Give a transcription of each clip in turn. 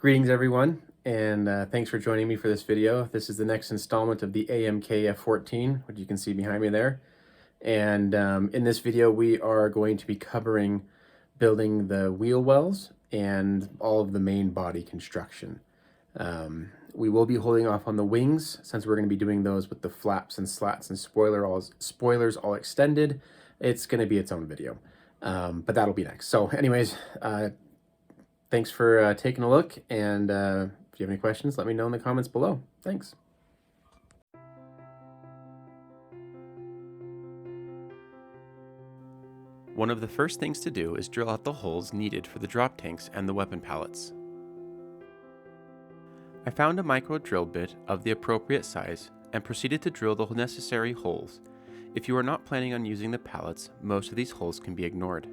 Greetings everyone, and thanks for joining me for this video. This is the next installment of the AMK F-14, which you can see behind me there. And in this video, we are going to be covering building the wheel wells and all of the main body construction. We will be holding off on the wings since we're going to be doing those with the flaps and slats and spoilers all extended. It's going to be its own video, but that'll be next. So anyways, thanks for taking a look, and if you have any questions, let me know in the comments below. Thanks. One of the first things to do is drill out the holes needed for the drop tanks and the weapon pallets. I found a micro drill bit of the appropriate size and proceeded to drill the necessary holes. If you are not planning on using the pallets, most of these holes can be ignored.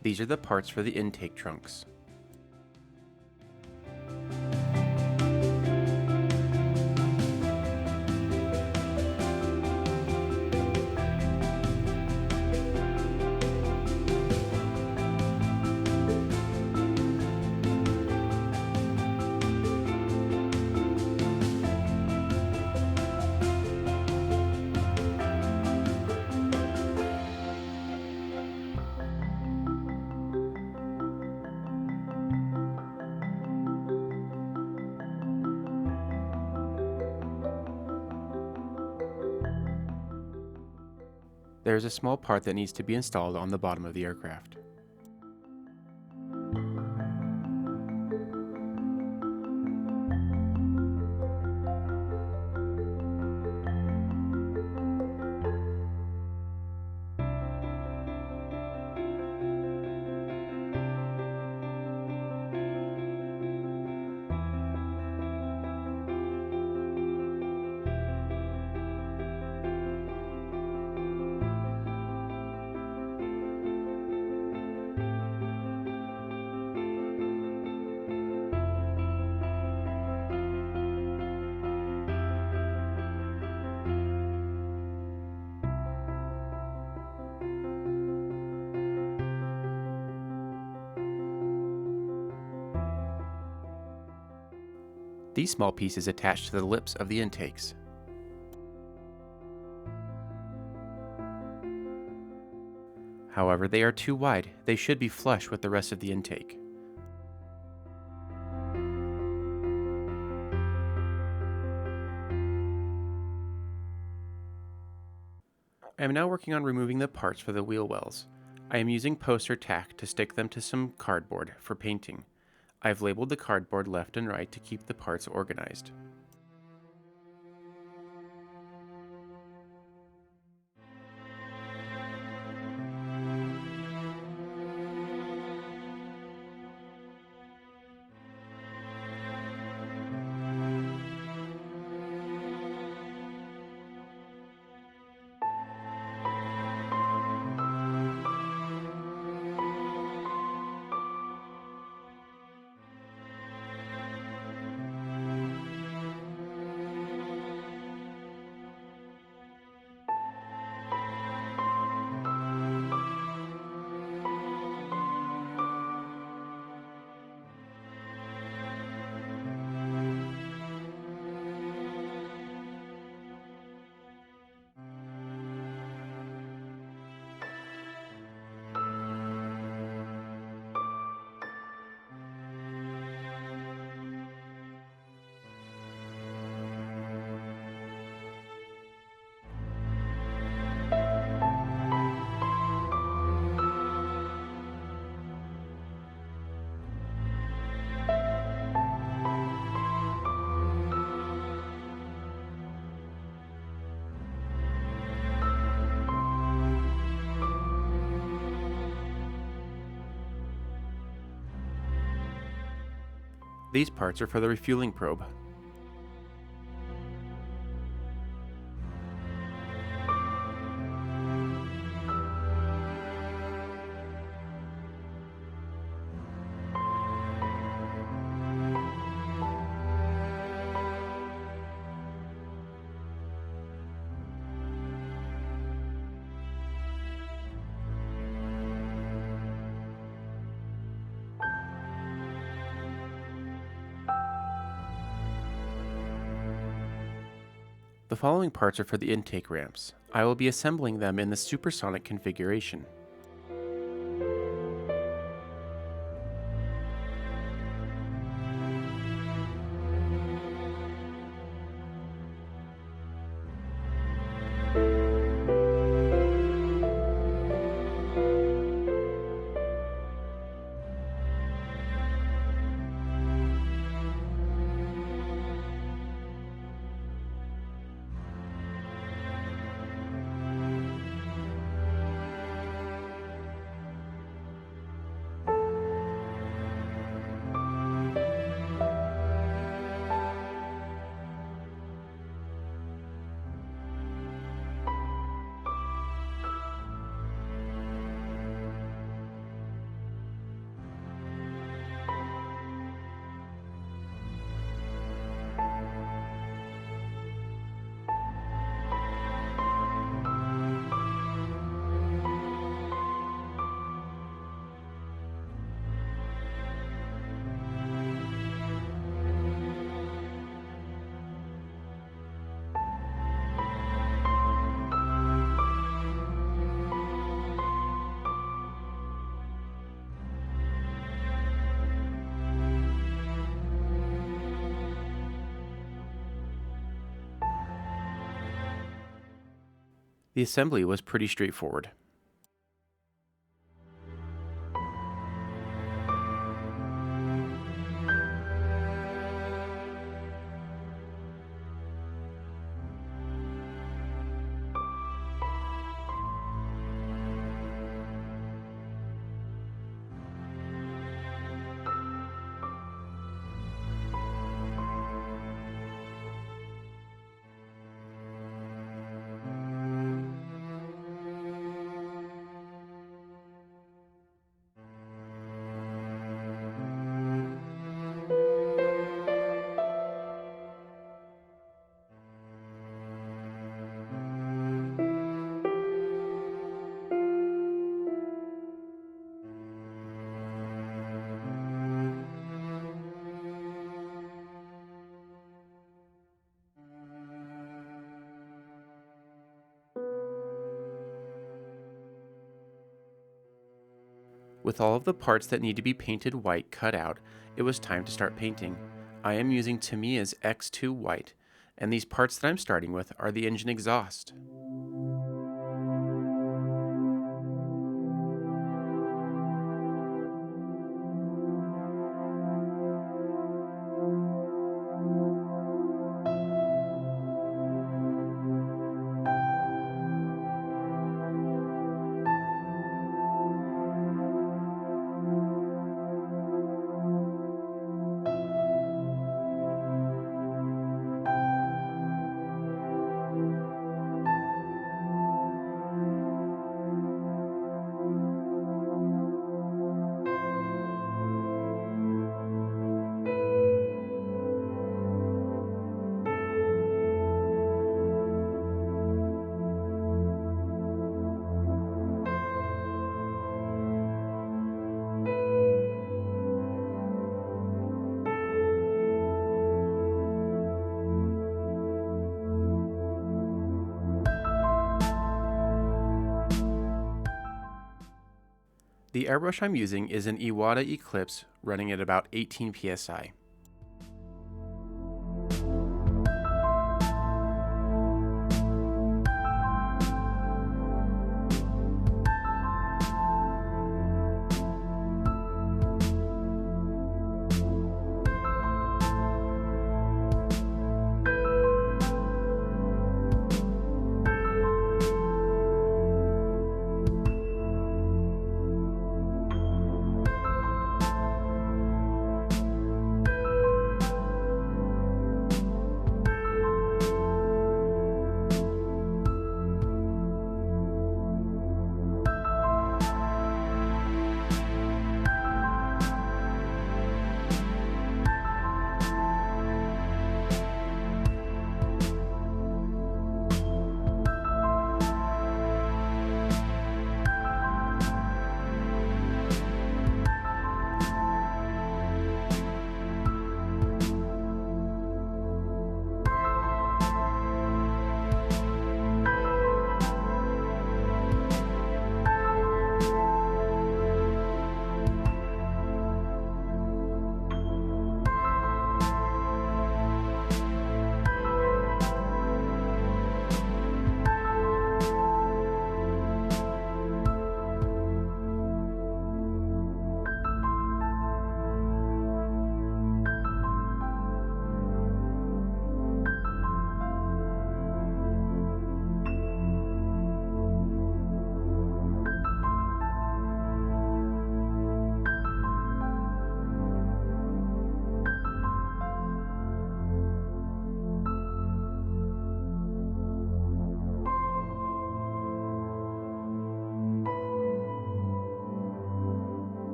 These are the parts for the intake trunks. There is a small part that needs to be installed on the bottom of the aircraft. These small pieces attach to the lips of the intakes. However, they are too wide. They should be flush with the rest of the intake. I am now working on removing the parts for the wheel wells. I am using poster tack to stick them to some cardboard for painting. I've labeled the cardboard left and right to keep the parts organized. These parts are for the refueling probe. The following parts are for the intake ramps. I will be assembling them in the supersonic configuration. The assembly was pretty straightforward. With all of the parts that need to be painted white cut out, it was time to start painting. I am using Tamiya's X2 white, and these parts that I'm starting with are the engine exhaust. The airbrush I'm using is an Iwata Eclipse running at about 18 psi.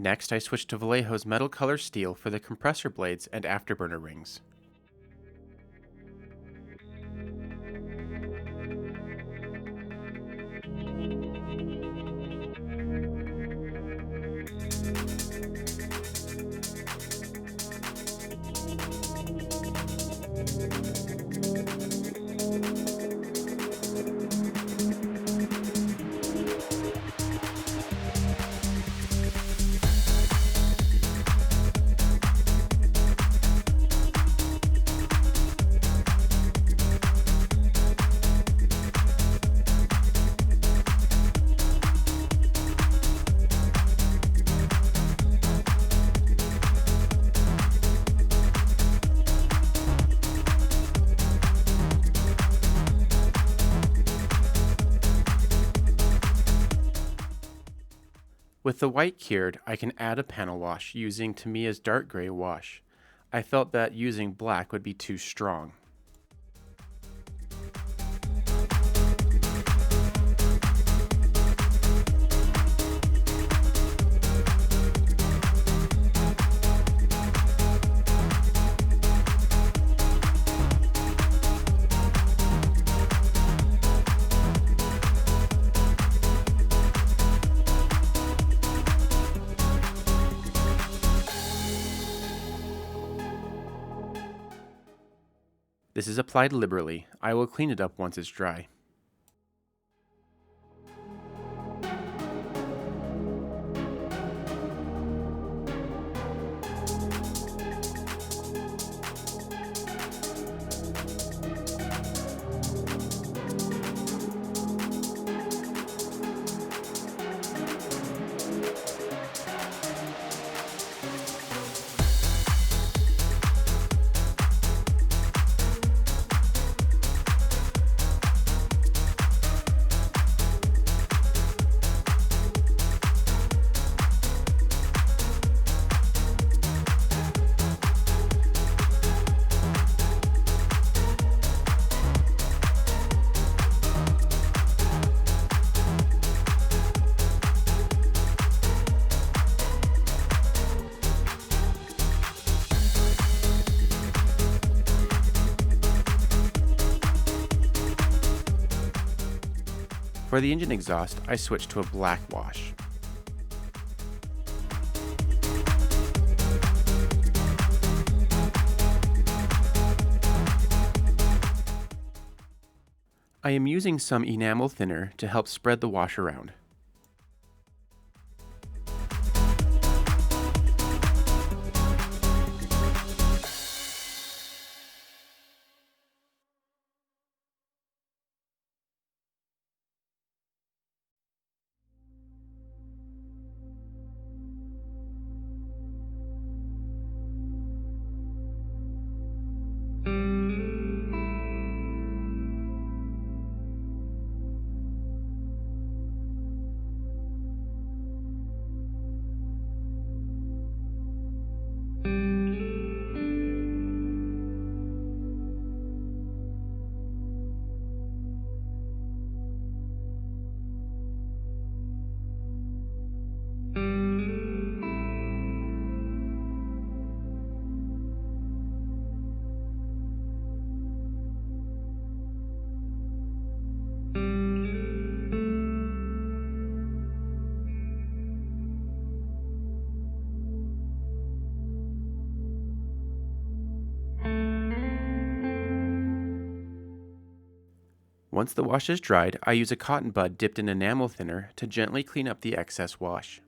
Next, I switched to Vallejo's metal color steel for the compressor blades and afterburner rings. With the white cured, I can add a panel wash using Tamiya's dark gray wash. I felt that using black would be too strong. This is applied liberally. I will clean it up once it's dry. For the engine exhaust, I switched to a black wash. I am using some enamel thinner to help spread the wash around. Once the wash is dried, I use a cotton bud dipped in enamel thinner to gently clean up the excess wash.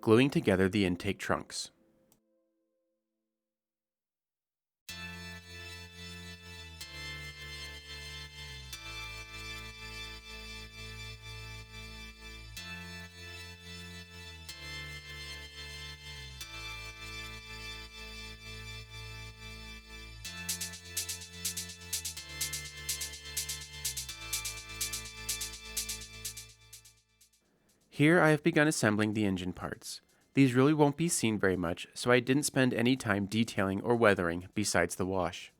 gluing together the intake trunks. Here I have begun assembling the engine parts. These really won't be seen very much, so I didn't spend any time detailing or weathering besides the wash.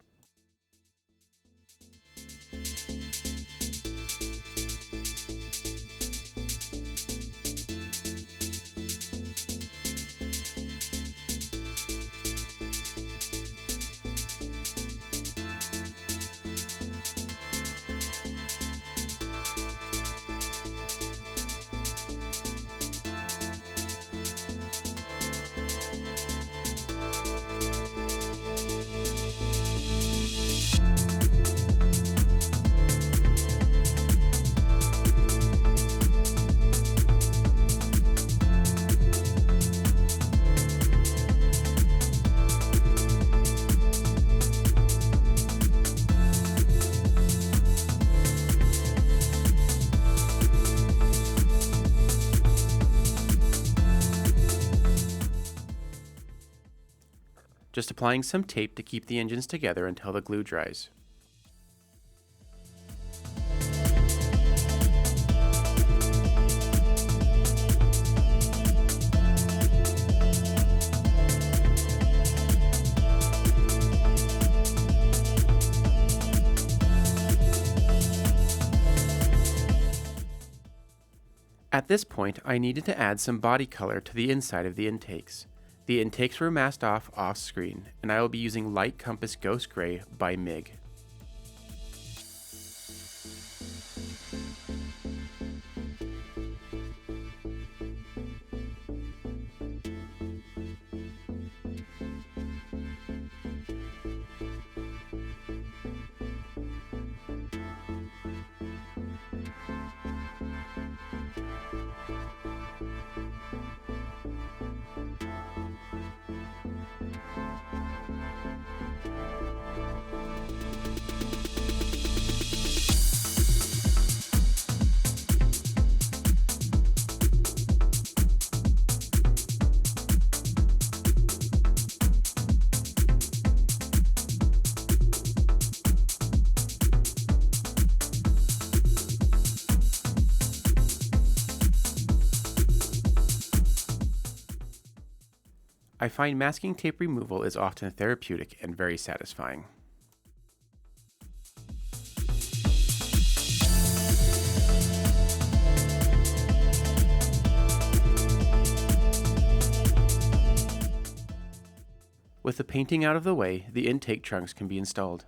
Just applying some tape to keep the engines together until the glue dries. At this point, I needed to add some body color to the inside of the intakes. The intakes were masked off screen, and I will be using Light Compass Ghost Gray by MIG. I find masking tape removal is often therapeutic and very satisfying. With the painting out of the way, the intake trunks can be installed.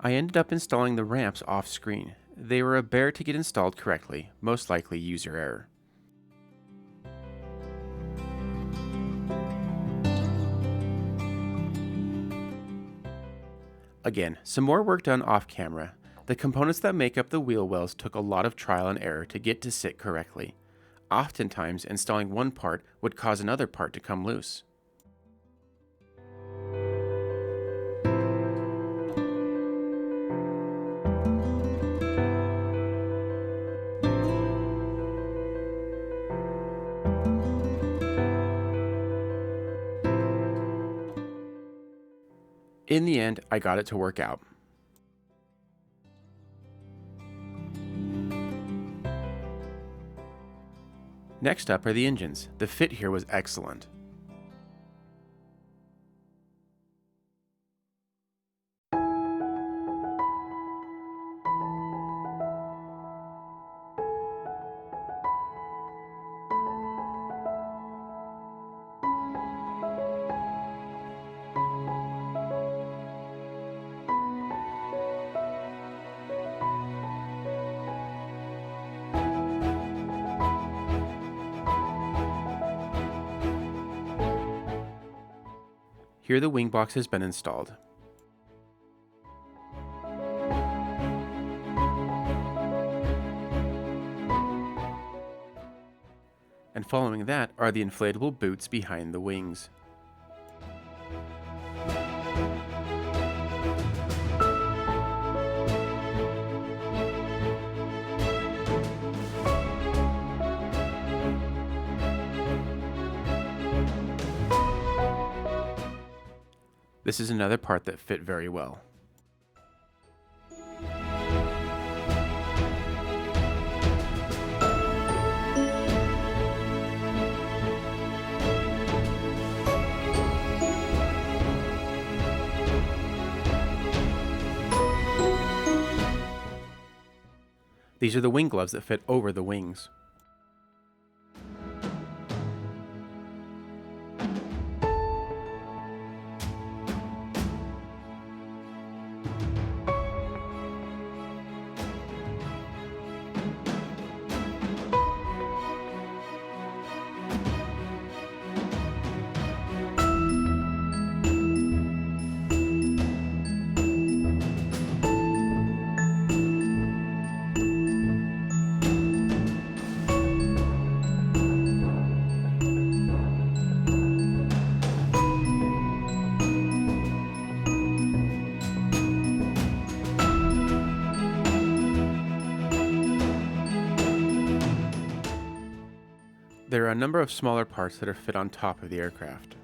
I ended up installing the ramps off screen. They were a bear to get installed correctly, most likely user error. Again, some more work done off camera. The components that make up the wheel wells took a lot of trial and error to get to sit correctly. Oftentimes, installing one part would cause another part to come loose. In the end, I got it to work out. Next up are the engines. The fit here was excellent. Here the wing box has been installed. And following that are the inflatable boots behind the wings. This is another part that fit very well. These are the wing gloves that fit over the wings. There are a number of smaller parts that are fit on top of the aircraft.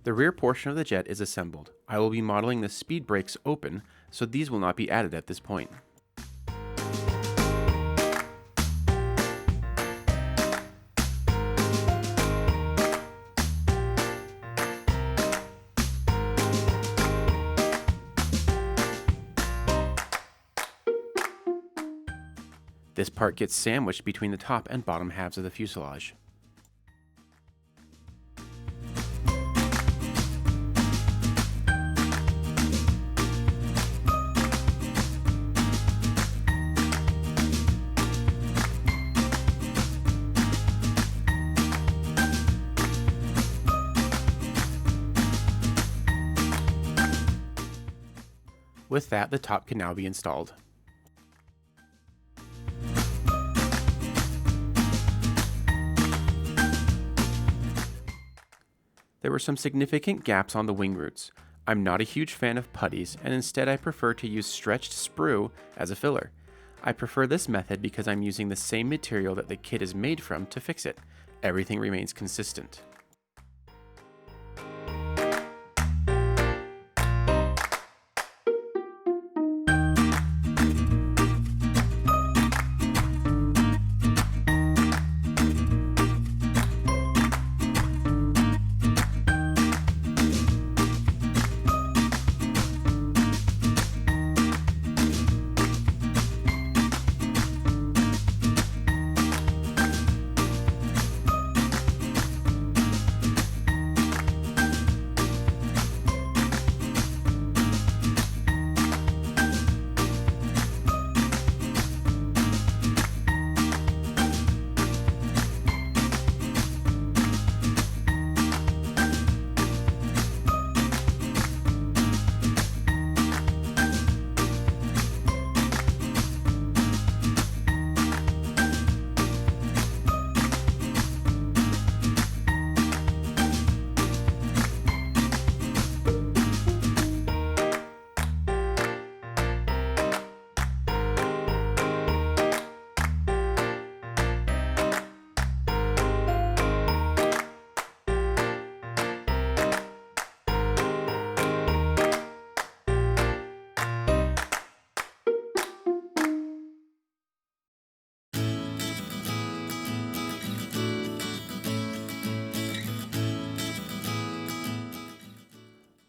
The rear portion of the jet is assembled. I will be modeling the speed brakes open, so these will not be added at this point. This part gets sandwiched between the top and bottom halves of the fuselage. With that, the top can now be installed. There were some significant gaps on the wing roots. I'm not a huge fan of putties, and instead I prefer to use stretched sprue as a filler. I prefer this method because I'm using the same material that the kit is made from to fix it. Everything remains consistent.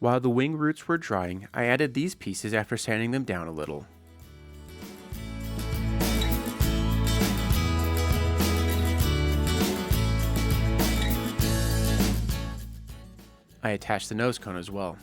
While the wing roots were drying, I added these pieces after sanding them down a little. I attached the nose cone as well.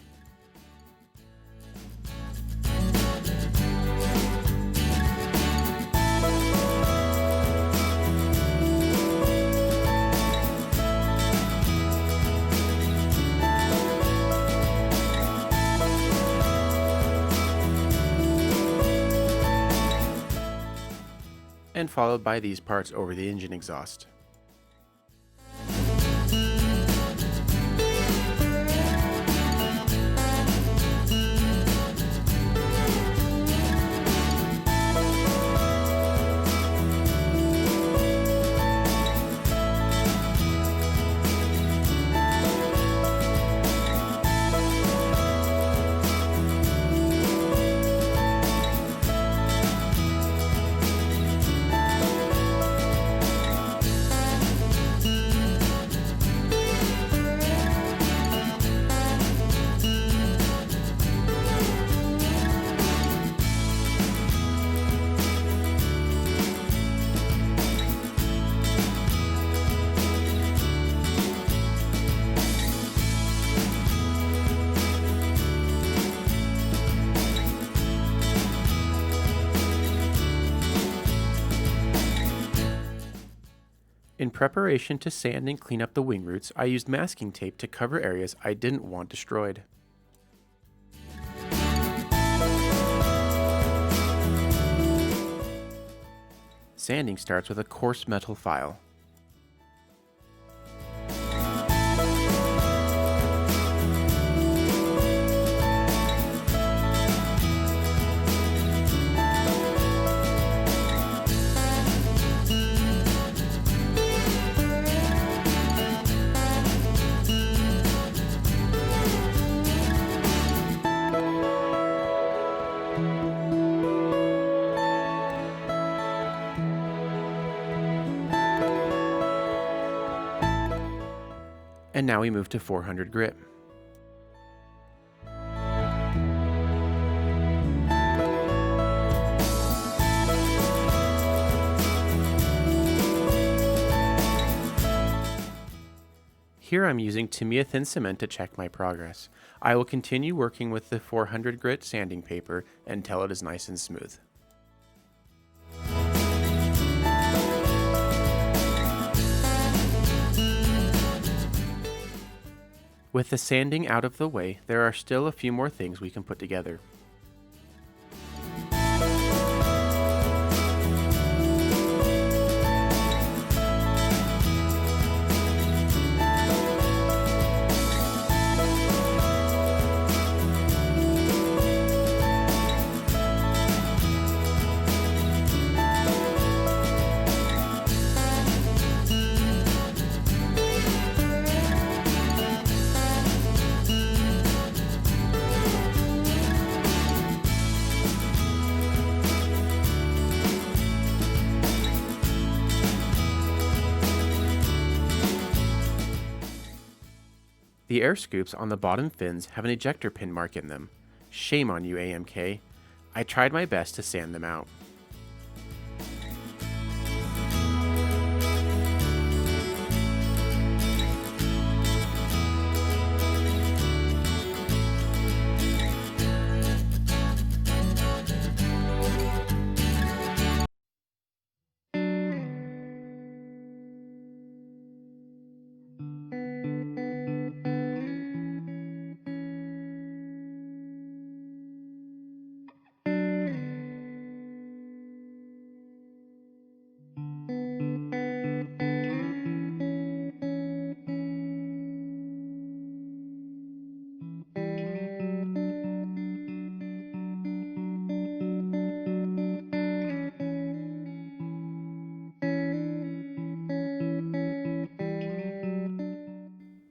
And followed by these parts over the engine exhaust. In preparation to sand and clean up the wing roots, I used masking tape to cover areas I didn't want destroyed. Sanding starts with a coarse metal file. And now we move to 400 grit. Here I'm using Tamiya thin cement to check my progress. I will continue working with the 400 grit sanding paper until it is nice and smooth. With the sanding out of the way, there are still a few more things we can put together. The air scoops on the bottom fins have an ejector pin mark in them. Shame on you, AMK. I tried my best to sand them out.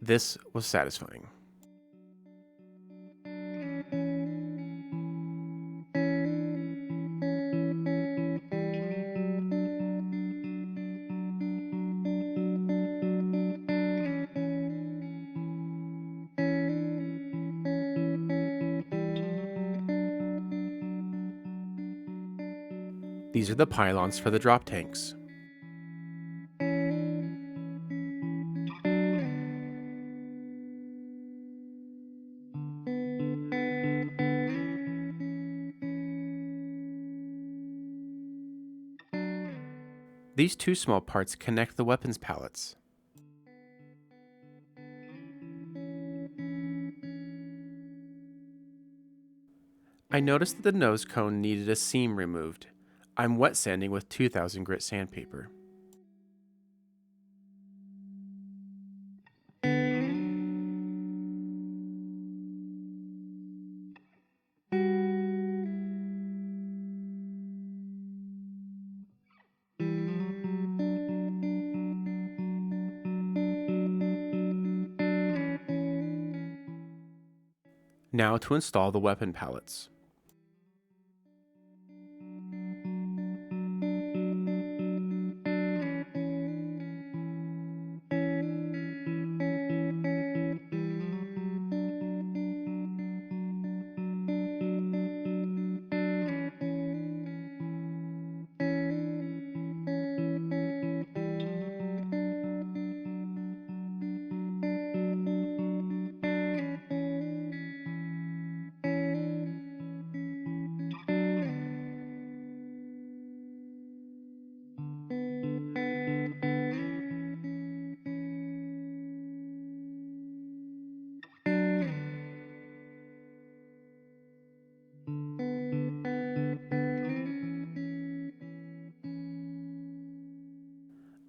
This was satisfying. These are the pylons for the drop tanks. These two small parts connect the weapons pallets. I noticed that the nose cone needed a seam removed. I'm wet sanding with 2000 grit sandpaper. Now to install the weapon pallets.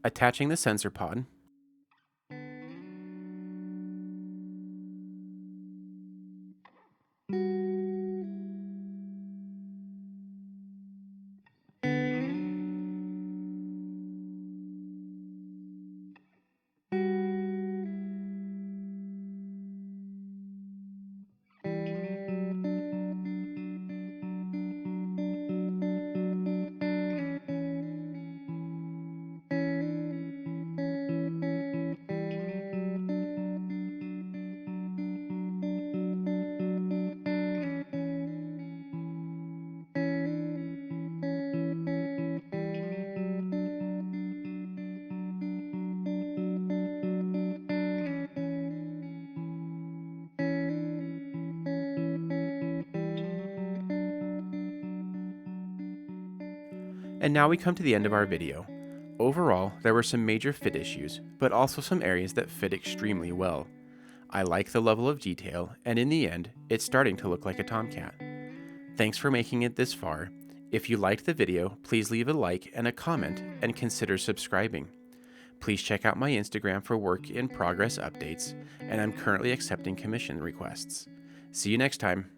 Attaching the sensor pod. And now we come to the end of our video. Overall, there were some major fit issues, but also some areas that fit extremely well. I like the level of detail, and in the end, it's starting to look like a Tomcat. Thanks for making it this far. If you liked the video, please leave a like and a comment, and consider subscribing. Please check out my Instagram for work in progress updates, and I'm currently accepting commission requests. See you next time.